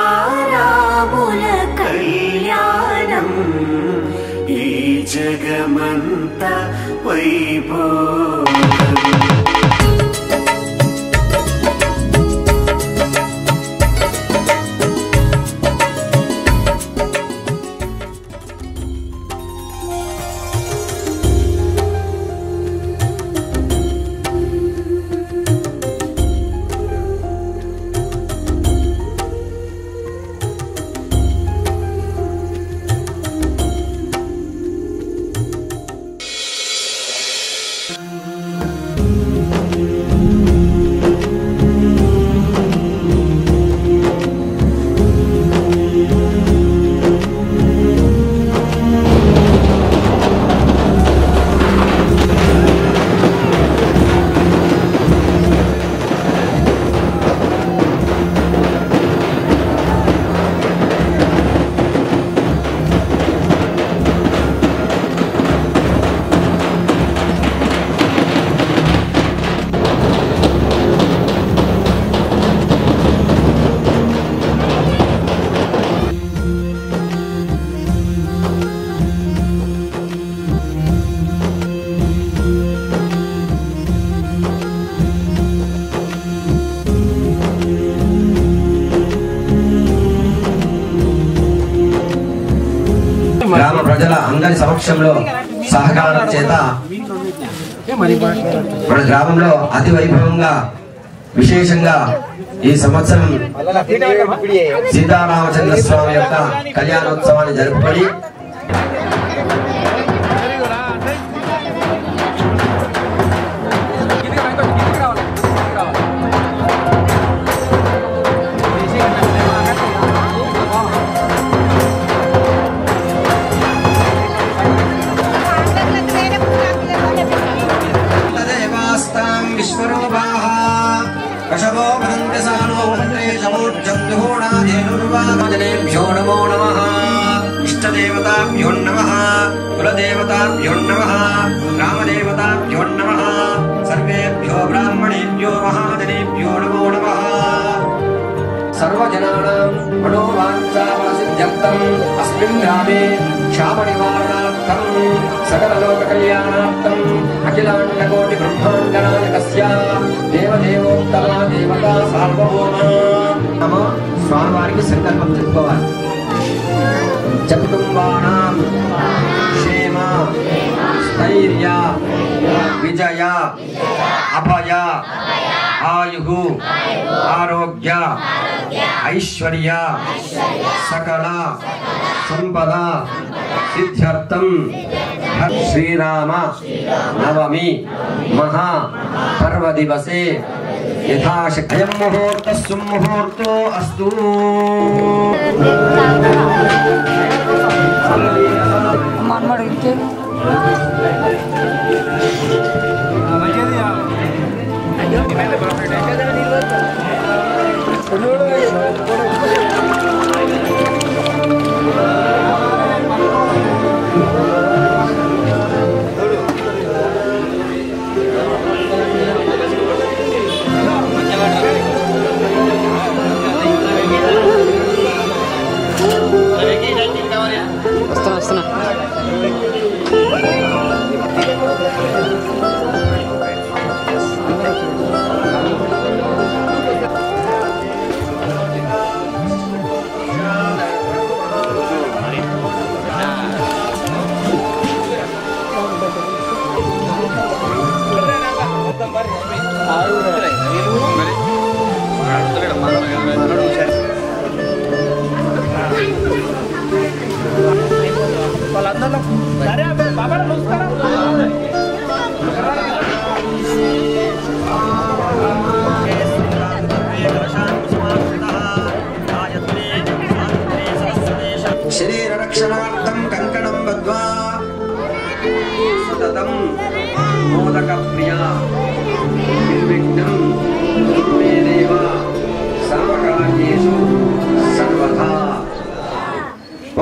సీతారాముల కళ్యాణం ఈ జగమంతా వైభోగం. గ్రామ ప్రజల అందరి సమక్షంలో సహకారం చేత మన గ్రామంలో అతి వైభవంగా విశేషంగా ఈ సంవత్సరం సీతారామచంద్ర స్వామి యొక్క కళ్యాణోత్సవాన్ని జరుపుకొని नमो नमः इष्टदेवताभ्यो नमः कुलदेवताभ्यो नमः ग्रामदेवताभ्यो नमः सर्वेभ्यो ब्राह्मणेभ्यो महाजनेभ्यो नमो नमः सर्वजनानां मनोवाञ्छाफलसिद्ध्यर्थम् अस्मिन् ग्रामे क्षामनिवारणार्थं सकललोककल्याणार्थम् अखिलाण्डकोटिब्रह्माण्डनायकस्य देवदेवोत्तमा देवता सार्वभौमा नमो स्वामिवारिकी संकल्पं చెప్పుకోవాలి. కుటుంబానాం క్షేమ స్థైర్య విజయ అభయ ఆయు ఆరోగ్య ఐశ్వర్య సకల సంపద సిద్ధ్యర్థం శ్రీరామ నవమి మహా పర్వ దివసే యథాశక్తి ముహూర్త సుముహూర్తో అస్తు. शरीर रक्षणार्थं कंकणं बद्ध्वा सततं मोदक प्रिया निर्विघ्नं मे देव सर्वकार्येषु सर्वथा.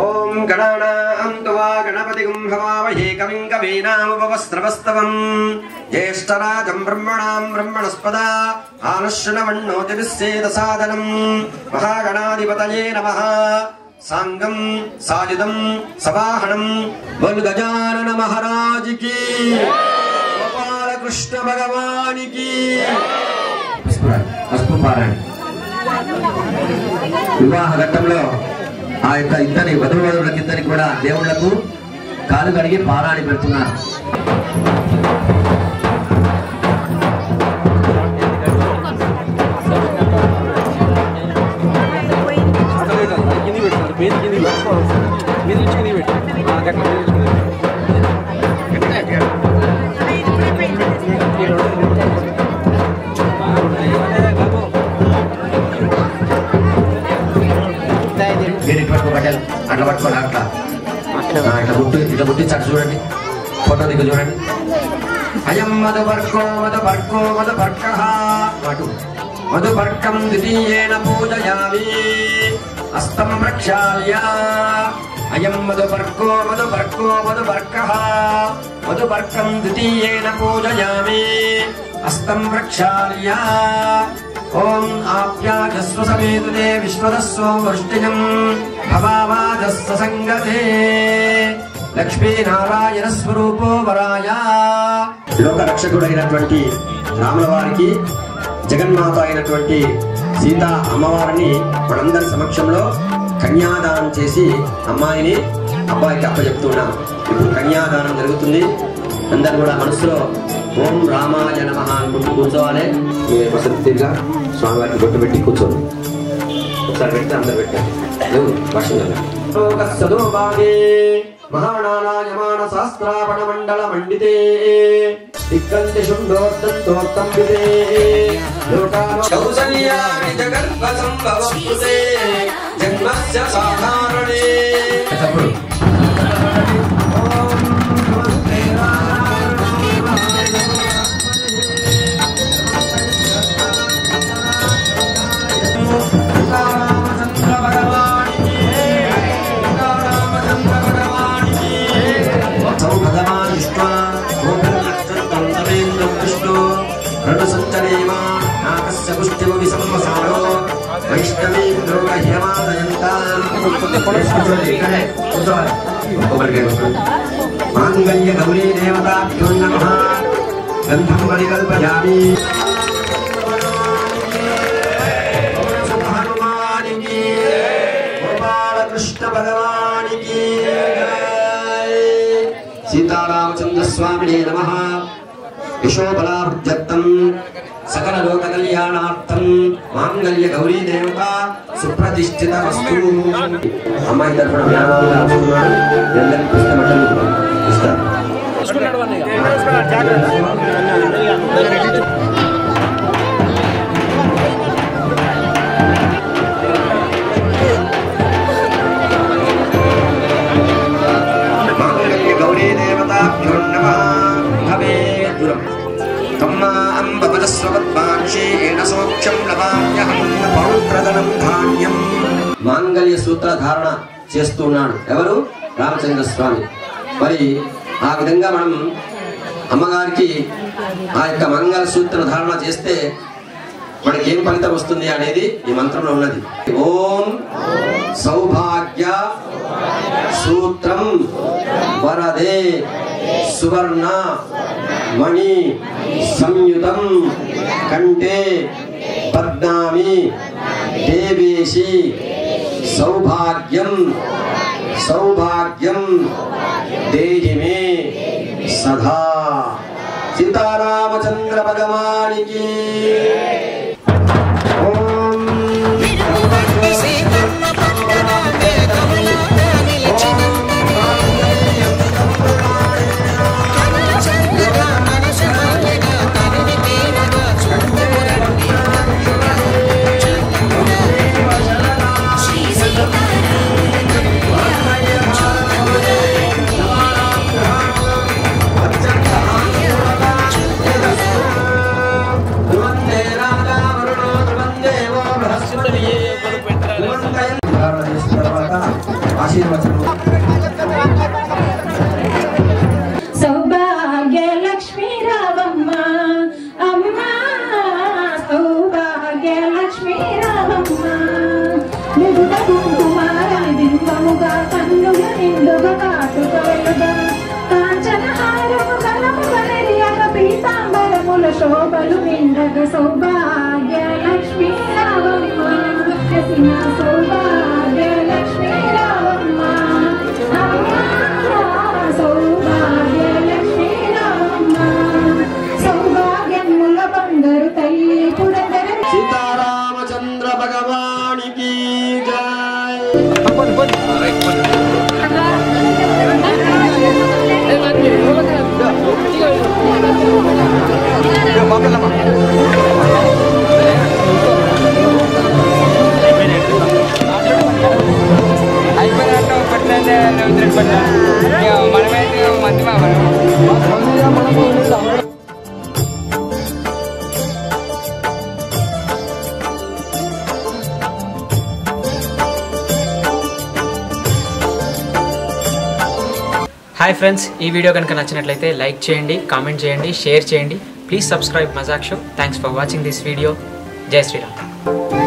ओम गणानां त्वा गणपतिं भवामहे कविं कवीनामुपवस्त्रवस्तवं ज्येष्ठराजं ब्रह्मणां ब्रह्मणस्पदा आनुश्रवन्नोतिभिस्सेदसादनं महागणाधिपतये नमः। सांगम साजिदम सवाहनम बोल गजानन महाराज की, गोपाल कृष्ण भगवान की। వివాహ ఘట్టంలో ఆ యొక్క ఇద్దరి వధువులకిద్దరికి కూడా దేవుళ్లకు కాలు కడిగి పారాణి పెడుతున్నారు. అట్లా పట్టుకోండి, ఇట్లా ముట్టించాడు చూడండి, ఫోటో దిగు చూడండి. అయం మధుపర్కో మధుపర్కో మధుపర్కః మధుపర్కం ద్వితీయేన పూజయామి హస్తం ప్రక్షాళ్య. అయం మధుపర్కో మధుపర్కో మధుపర్కః మధుపర్కం ద్వితీయేన పూజయామి హస్తం ప్రక్షాళ్య. ఓం ఆప్యాయస్వ సమేతుతే విశ్వదస్సో వృష్టిజం భవావాదస్స సంగతే లక్ష్మీనారాయణ స్వరూపో వరాయ. లోక రక్షకుడైనటువంటి రాముల వారికి జగన్మాత అయినటువంటి సీతా అమ్మవారిని మనందరి సమక్షంలో కన్యాదానం చేసి అమ్మాయిని అబ్బాయికి అప్పచెప్తున్నాం. ఇప్పుడు కన్యాదానం జరుగుతుంది. అందరు కూడా మనసులో ఓం రామాయ నమః అనుకుంటూ కూర్చోవాలి. వసతిగా స్వామివారికి బొట్టు పెట్టి కూర్చోండి. ఒకసారి పెడితే అందరు పెట్టండి. మహానారాయమాన శాస్త్రావణ మండల మండితే దిగ్గంతి శుండోర్దంతోత్తం విదే కౌసల్యాని జగర్భ సంభవస్తుతే జన్మస్య సాధారణే. మాంగళ్య గౌరీ దేవతాభ్యో నమః. గంధం పరికల్పయామి. హనుమానికి గోపాల కృష్ణ భగవానికి సీతారామచంద్ర స్వామినే నమః. యశోబలాభ్యర్థం సకల లోక కళ్యాణార్థం మాంగళ్య గౌరీ దేవత సుప్రతిష్ఠిత వస్తు. అమ్మాయి తరఫున మాంగళ్య గౌరీ దేవతాభ్యో నమః. భవే దురం మాంగళ్య సూత్ర ధారణ చేస్తున్నాడు ఎవరు? రామచంద్ర స్వామి. మరి ఆ విధంగా మనం అమ్మగారికి ఆ యొక్క మంగళ సూత్ర ధారణ చేస్తే మనకి ఏం ఫలితం వస్తుంది అనేది ఈ మంత్రంలో ఉన్నది. ఓం సౌభాగ్య సూత్రం వరదే సువర్ణ మణి సంయుతం కంటే పద్నామి దేవేశి సౌభాగ్యం సౌభాగ్యం దేహి మే సదా. సీతారామచంద్ర భగవానికి. సౌభాగ్య లక్ష్మీ రావమ్మ కాటుక వెలుగా కాంచనహారము గలము గలరియగ పీతాంబరముల శోభలు నిండగ సౌభాగ్య లక్ష్మీ రావమ్మ యసిన సౌభాగ్య లక్ష్మీ రావమ్మ సౌభాగ్య లక్ష్మీ రావమ్మ సౌభాగ్యముల బంగారు తల్లి పురందర సీతారామచంద్ర భగవానికి జై. హాయ్ ఫ్రెండ్స్, ఈ వీడియో కనుక నచ్చినట్లయితే లైక్ చేయండి, కామెంట్ చేయండి, షేర్ చేయండి. Please subscribe Mazaak show. Thanks for watching this video. Jai Sriram.